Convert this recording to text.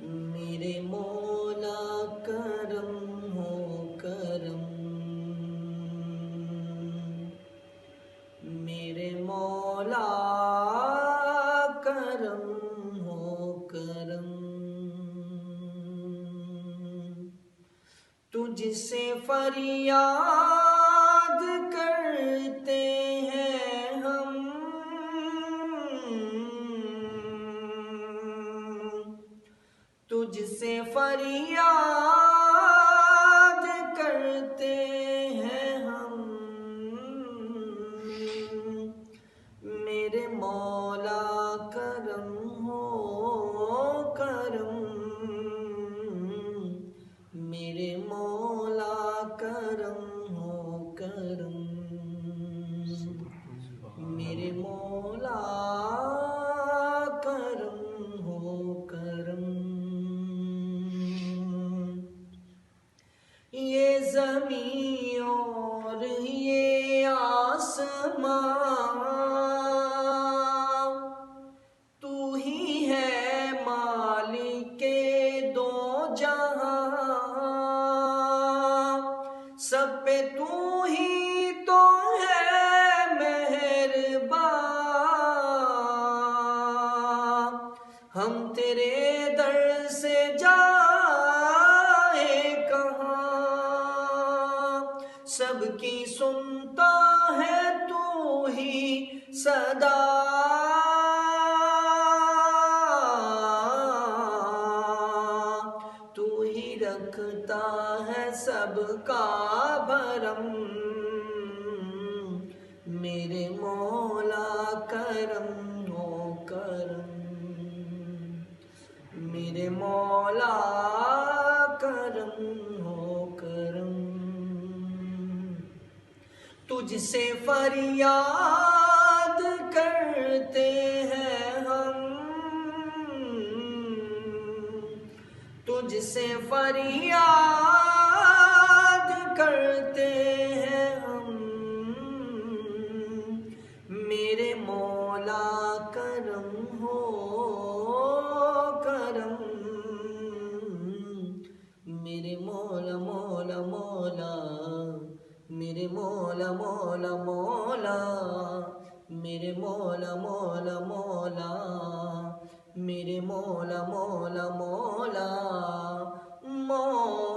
میرے مولا کرم ہو کرم، میرے مولا کرم ہو کرم، تجھ سے فریاد کرتے ہیں ہم، تجھ سے فریاد کرتے ہیں ہم، میرے مولا کرم ہو کرم، میرے مولا کرم ہو کرم، میرے مولا کرم ہو کرم، یہ زمین اور یہ آسمان تو ہی ہے مالک دو جہاں، سب پہ تو ہی تو ہے مہربان، ہم تیرے در سے جائیں کہاں، سب کی سنتا ہے تو ہی صدا، تو ہی رکھتا ہے سب کا بھرم، میرے مولا کرم ہو کرم، میرے مولا کرم ہو کرم، تجھ سے فریاد کرتے ہیں ہم، تجھ سے فریاد کرتے ہیں ہم، میرے مولا کرم ہو کرم، میرے مولا مولا مولا، میرے مولا مولا مولا، میرے مولا مولا مولا، میرے مولا مولا مولا مولا